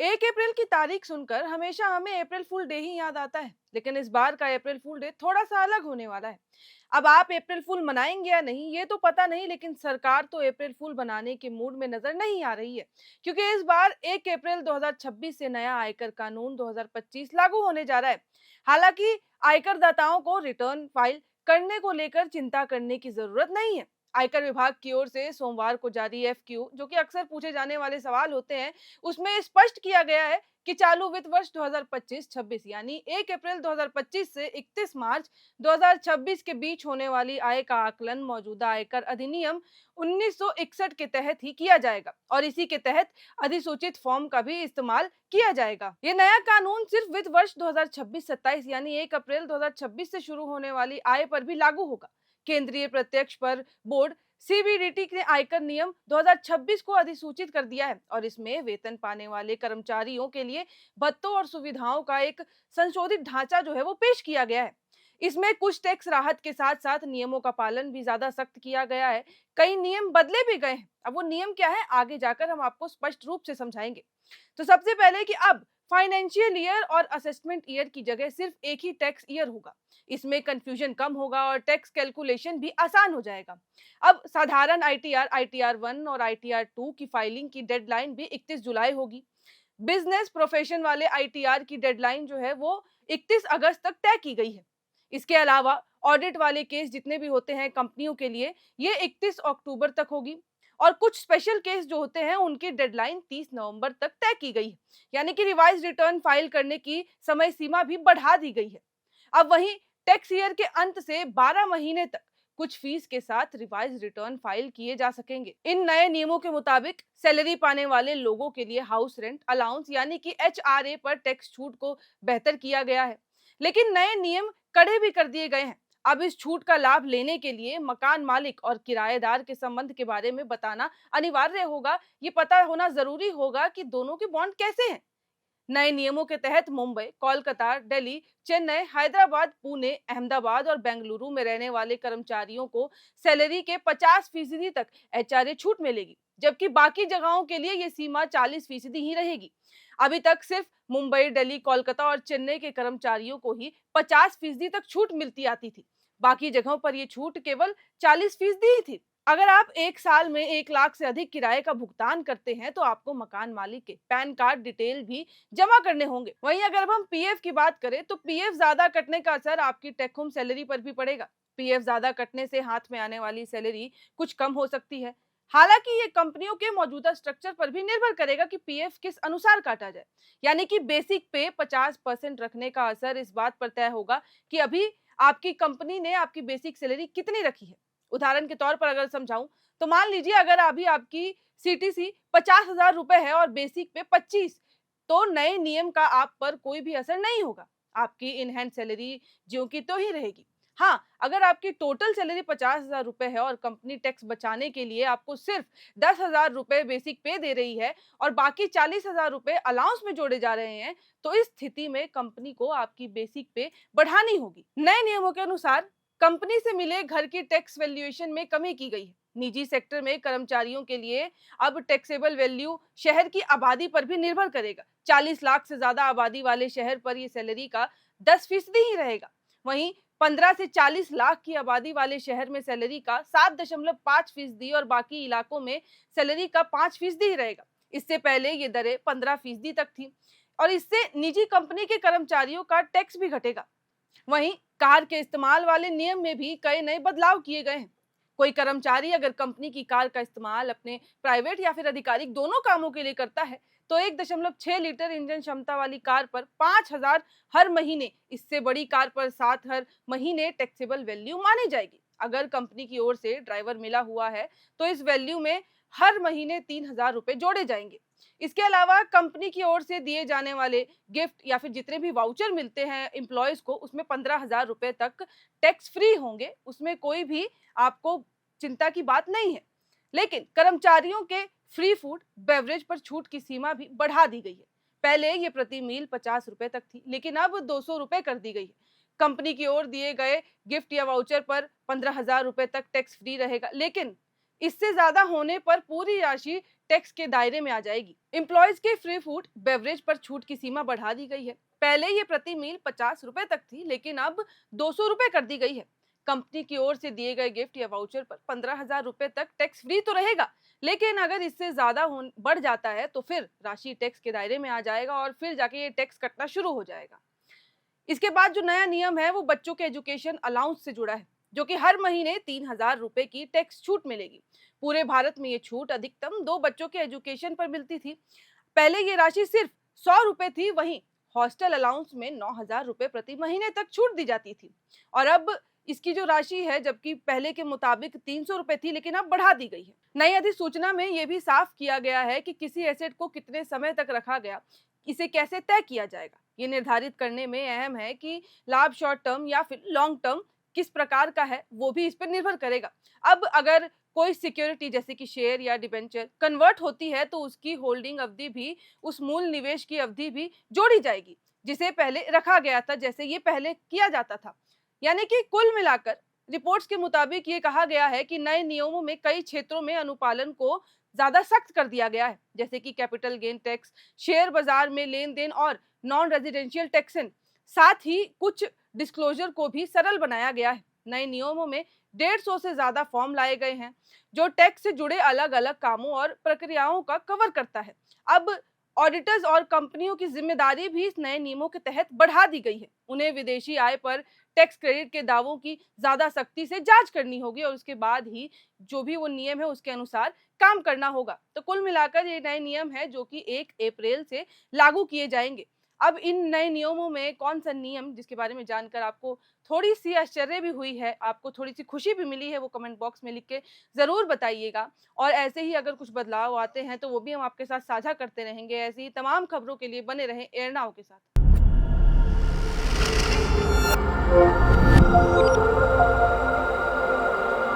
1 अप्रैल की तारीख सुनकर हमेशा हमें अप्रैल फूल डे ही याद आता है, लेकिन इस बार का अप्रैल फूल डे थोड़ा सा अलग होने वाला है। अब आप अप्रैल फूल मनाएंगे या नहीं ये तो पता नहीं, लेकिन सरकार तो अप्रैल फूल बनाने के मूड में नजर नहीं आ रही है, क्योंकि इस बार 1 अप्रैल 2026 से नया आयकर कानून 2025 लागू होने जा रहा है। हालांकि आयकर दाताओं को रिटर्न फाइल करने को लेकर चिंता करने की जरूरत नहीं है। आयकर विभाग की ओर से सोमवार को जारी एफक्यू, जो कि अक्सर पूछे जाने वाले सवाल होते हैं, उसमें स्पष्ट किया गया है कि चालू वित्त वर्ष 2025-26 यानी 1 अप्रैल 2025 से 31 मार्च 2026 के बीच होने वाली आय का आकलन मौजूदा आयकर अधिनियम 1961 के तहत ही किया जाएगा और इसी के तहत अधिसूचित फॉर्म का भी इस्तेमाल किया जाएगा। ये नया कानून सिर्फ वित्त वर्ष 2026-27 यानी 1 अप्रैल 2026 से शुरू होने वाली आय पर भी लागू होगा। केंद्रीय प्रत्यक्ष कर बोर्ड सीबीडीटी ने आयकर नियम 2026 को अधिसूचित कर दिया है और इसमें वेतन पाने वाले कर्मचारियों के लिए भत्तों और सुविधाओं का एक संशोधित ढांचा जो है वो पेश किया गया है। इसमें कुछ टैक्स राहत के साथ साथ नियमों का पालन भी ज्यादा सख्त किया गया है। कई नियम बदले भी गए हैं। अब वो नियम क्या है आगे जाकर हम आपको स्पष्ट रूप से समझाएंगे। तो सबसे पहले कि अब फाइनेंशियल ईयर और असेसमेंट ईयर की जगह सिर्फ एक ही टैक्स ईयर होगा। इसमें कंफ्यूजन कम होगा और टैक्स कैलकुलेशन भी आसान हो जाएगा। अब साधारण आईटीआर, आईटीआर 1 और आईटीआर 2 की फाइलिंग की डेडलाइन भी 31 जुलाई होगी। बिजनेस प्रोफेशन वाले आईटीआर की डेडलाइन जो है वो 31 अगस्त तक तय की गई है। इसके अलावा ऑडिट वाले केस जितने भी होते हैं कंपनियों के लिए, ये 31 अक्टूबर तक होगी और कुछ स्पेशल केस जो होते हैं उनकी डेडलाइन 30 नवंबर तक तय की गई है। यानी कि रिवाइज रिटर्न फाइल करने की समय सीमा भी बढ़ा दी गई है। अब वहीं टैक्स ईयर के अंत से 12 महीने तक कुछ फीस के साथ रिवाइज रिटर्न फाइल किए जा सकेंगे। इन नए नियमों के मुताबिक सैलरी पाने वाले लोगों के लिए हाउस रेंट अलाउंस यानी कि एचआरए पर टैक्स छूट को बेहतर किया गया है, लेकिन नए नियम कड़े भी कर दिए गए हैं। अब इस छूट का लाभ लेने के लिए मकान मालिक और किराएदार के संबंध के बारे में बताना अनिवार्य होगा। ये पता होना जरूरी होगा कि दोनों के बॉन्ड कैसे हैं। नए नियमों के तहत मुंबई, कोलकाता, दिल्ली, चेन्नई, हैदराबाद, पुणे, अहमदाबाद और बेंगलुरु में रहने वाले कर्मचारियों को सैलरी के 50% तक एचआरए छूट मिलेगी, जबकि बाकी जगहों के लिए ये सीमा 40% ही रहेगी। अभी तक सिर्फ मुंबई, दिल्ली, कोलकाता और चेन्नई के कर्मचारियों को ही 50% तक छूट मिलती आती थी। बाकी जगहों पर ये छूट केवल 40% ही थी। अगर आप एक साल में 1 लाख से अधिक किराए का भुगतान करते हैं तो आपको मकान मालिक के पैन कार्ड डिटेल भी जमा करने होंगे। वहीं अगर अब हम पीएफ की बात करें तो पीएफ ज्यादा कटने का असर आपकी टेक होम सैलरी पर भी पड़ेगा। पीएफ ज्यादा कटने से हाथ में आने वाली सैलरी कुछ कम हो सकती है। हालांकि ये कंपनियों के मौजूदा स्ट्रक्चर पर भी निर्भर करेगा कि पीएफ किस अनुसार काटा जाए। यानी कि बेसिक पे 50% रखने का असर इस बात पर तय होगा कि अभी आपकी कंपनी ने आपकी बेसिक सैलरी कितनी रखी है। उदाहरण के तौर पर अगर समझाऊं तो मान लीजिए अगर अभी आपकी सीटीसी 50,000 रुपए है और बेसिक पे 25, तो नए नियम का आप पर कोई भी असर नहीं होगा। आपकी इन हैंड सैलरी ज्यों की तो ही रहेगी। हाँ, अगर आपकी टोटल सैलरी 50,000 रुपए है और कंपनी टैक्स बचाने के लिए आपको सिर्फ 10,000 रुपए बेसिक पे दे रही है और बाकी 40,000 रुपए अलाउंस में जोड़े जा रहे हैं, तो इस स्थिति में कंपनी को आपकी बेसिक पे बढ़ानी होगी। नए नियमों के अनुसार कंपनी से मिले घर की टैक्स वैल्यूएशन में कमी की गई है। निजी सेक्टर में कर्मचारियों के लिए अब टैक्सेबल वैल्यू शहर की आबादी पर भी निर्भर करेगा। 40 लाख से ज्यादा आबादी वाले शहर पर ये सैलरी का 10% ही रहेगा। वहीं 15 से 40 लाख की आबादी वाले शहर में सैलरी का 7.5% और बाकी इलाकों में सैलरी का 5% ही रहेगा। इससे पहले ये दरें 15% तक थी और इससे निजी कंपनी के कर्मचारियों का टैक्स भी घटेगा। वहीं कार के इस्तेमाल वाले नियम में भी कई नए बदलाव किए गए हैं। कोई कर्मचारी अगर कंपनी की कार का इस्तेमाल अपने प्राइवेट या फिर आधिकारिक दोनों कामों के लिए करता है तो 1.6 लीटर इंजन क्षमता वाली कार पर 5,000 हर महीने, इससे बड़ी कार पर 7 हर महीने टैक्सेबल वैल्यू मानी जाएगी। अगर कंपनी की ओर से ड्राइवर मिला हुआ है तो इस वैल्यू में हर महीने 3,000 रुपए जोड़े जाएंगे। इसके अलावा कंपनी की ओर से दिए जाने वाले गिफ्ट या फिर जितने भी वाउचर मिलते हैं एम्प्लॉयज को, उसमें 15,000 रुपए तक टैक्स फ्री होंगे। उसमें कोई भी आपको चिंता की बात नहीं है। लेकिन कर्मचारियों के फ्री फूड बेवरेज पर छूट की सीमा भी बढ़ा दी गई है। पहले ये प्रति मील 50 रुपए तक थी, लेकिन अब 200 रुपए कर दी गई है। कंपनी की ओर दिए गए गिफ्ट या वाउचर पर 15,000 रुपए तक टैक्स फ्री रहेगा, लेकिन इससे ज्यादा होने पर पूरी राशि टैक्स के दायरे में आ जाएगी। एम्प्लॉयज के फ्री फूड बेवरेज पर छूट की सीमा बढ़ा दी गई है। पहले ये प्रति मील 50 रुपए तक थी, लेकिन अब 200 रुपए कर दी गई है। कंपनी की ओर से दिए गए गिफ्ट या वाउचर पर 15,000 रुपए तक टैक्स फ्री तो रहेगा, लेकिन अगर इससे ज्यादा बढ़ जाता है तो फिर राशि टैक्स के दायरे में आ जाएगा और फिर जाके ये टैक्स कटना शुरू हो जाएगा। इसके बाद जो नया नियम है वो बच्चों के एजुकेशन अलाउंस से जुड़ा है, जो कि हर महीने 3,000 रुपए की टैक्स छूट मिलेगी। पूरे भारत में ये छूट अधिकतम 2 बच्चों के एजुकेशन पर मिलती थी। पहले ये राशि सिर्फ 100 रुपए थी, वहीं हॉस्टल अलाउंस में 9,000 रुपए प्रति महीने तक छूट दी जाती थी। और अब इसकी जो राशि है, जबकि पहले के मुताबिक 300 रुपए थी, लेकिन अब बढ़ा दी गई है। नई अधिसूचना में यह भी साफ किया गया है कि किसी एसेट को कितने समय तक रखा गया, इसे कैसे तय किया जाएगा। ये निर्धारित करने में अहम है कि लाभ शॉर्ट टर्म या फिर लॉन्ग टर्म किस प्रकार का है, वो भी इस पर निर्भर करेगा। अब अगर कोई सिक्योरिटी जैसे कि शेयर या डिबेंचर कन्वर्ट होती है तो उसकी होल्डिंग अवधि भी, उस मूल निवेश की अवधि भी जोड़ी जाएगी, जिसे पहले रखा गया था, जैसे ये पहले किया जाता था। यानी कि कुल मिलाकर रिपोर्ट्स के मुताबिक ये कहा गया है कि नए नियमों में कई क्षेत्रों में अनुपालन को ज्यादा सख्त कर दिया गया है, जैसे कि कैपिटल गेन टैक्स, शेयर बाजार में लेन देन और नॉन रेजिडेंशियल टैक्सेन। साथ ही कुछ डिस्क्लोजर को भी सरल बनाया गया है। नए नियमों में 150 से ज्यादा फॉर्म लाए गए हैं, जो टैक्स से जुड़े अलग अलग कामों और प्रक्रियाओं का कवर करता है। अब ऑडिटर्स और कंपनियों की जिम्मेदारी भी इस नए नियमों के तहत बढ़ा दी गई है। उन्हें विदेशी आय पर टैक्स क्रेडिट के दावों की ज्यादा सख्ती से जांच करनी होगी और उसके बाद ही जो भी वो नियम है उसके अनुसार काम करना होगा। तो कुल मिलाकर ये नए नियम है जो कि 1 अप्रैल से लागू किए जाएंगे। अब इन नए नियमों में कौन सा नियम, जिसके बारे में जानकर आपको थोड़ी सी आश्चर्य भी हुई है, आपको थोड़ी सी खुशी भी मिली है, वो कमेंट बॉक्स में लिख के जरूर बताइएगा। और ऐसे ही अगर कुछ बदलाव आते हैं तो वो भी हम आपके साथ साझा करते रहेंगे। ऐसी ही तमाम खबरों के लिए बने रहें एयर नाउ के साथ।